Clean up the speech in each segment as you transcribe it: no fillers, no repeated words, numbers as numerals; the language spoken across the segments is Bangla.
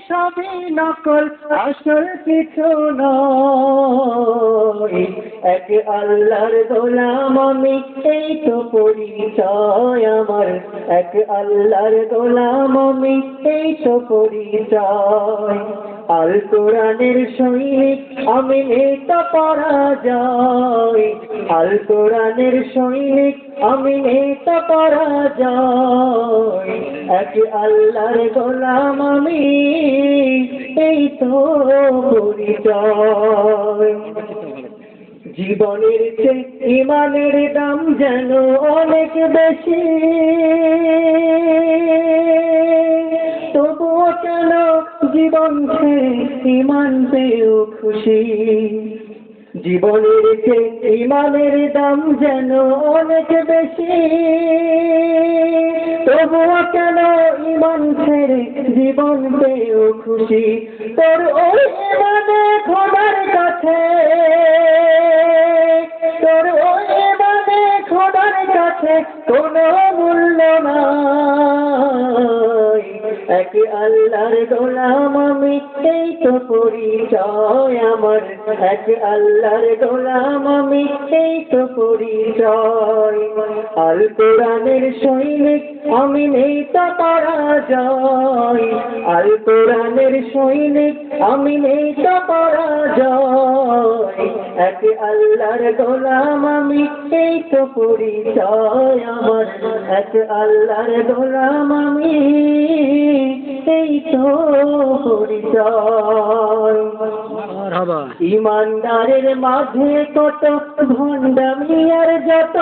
সবই নকল, আসল কিছু নয়। এক আল্লাহর গোলাম আমি, এই তো পরিচয় আমার। এক আল্লাহর গোলাম আমি, এই তো পরিচয়। আল কোরআনের সৈনিক আমি, নেতা পরাজয়। আল কোরআনের সৈনিক আমি, নেতা পরাজয়। এক আল্লাহর গোলাম আমি, এই তো পরিচয়। জীবনের চেয়ে ইমানের দাম যেন অনেক বেশি, তবুও কেন জীবন ছেড়ে ইমান পেয়েও খুশি। জীবনের চেয়ে ইমানের দাম যেন অনেক বেশি, তবুও কেন ইমান ছেড়ে জীবন পেয়েও খুশি। তোর ওই ইমানে খোদার কাছে, তোর ওই ইমানে খোদার কাছে কোনো মূল্য নাই। এক আল্লাহর গোলাম আমি, এই তো পরিচয় আমার। এক আল্লাহর গোলাম আমি, এই তো পরিচয়। আল কোরআনের সৈনিক আমি, নেতা পরাজয়। আল কোরআনের সৈনিক আমি, নেতা পরাজয়। এক আল্লাহর গোলাম আমি, এই তো পরিচয় আমার। এক আল্লাহর গোলাম আমি, এই তো পরিচয়। ইমানদারের মাঝে কত ভণ্ডামি আর যত,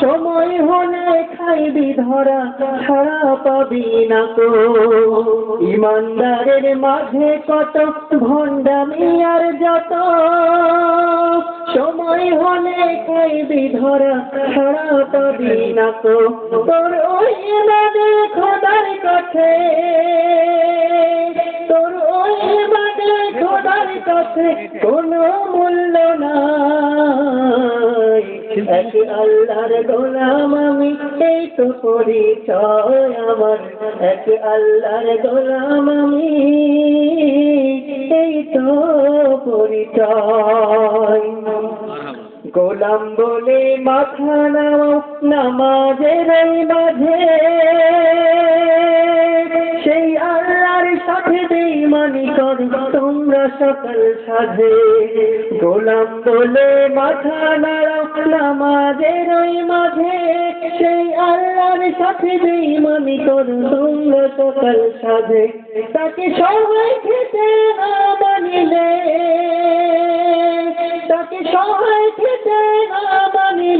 সময় হলে খাইবি ধরা, ছাড়া পাবি না তো। ইমানদারের মাঝে কত ভণ্ডামি আর যত, সময় হলে খাইবি ধরা, ছাড়া পাবি না তো। তোর ওই ইমানে খোদার কাছে, তোর ওই ইমানে খোদার কাছে কোনো মূল্য নাই। এক আল্লাহর গোলাম আমি, এই তো পরিচয় আমার। এক আল্লাহর গোলাম আমি, এই তো পরিচয়। গোলাম বলে মাথা নাও নামাজের মাঝে, সেই আল্লাহর সাথে বেঈমানি কর তোমরা সকাল সাজে। গোলাম বলে মাথা নাও নামাজের মাঝে, সেই আল্লাহর সাথে বেঈমানি কর তোমরা সকাল সাজে। তাকে সবাই খেতে না মানিলে, তাকে সবাই খেতে না মানিলে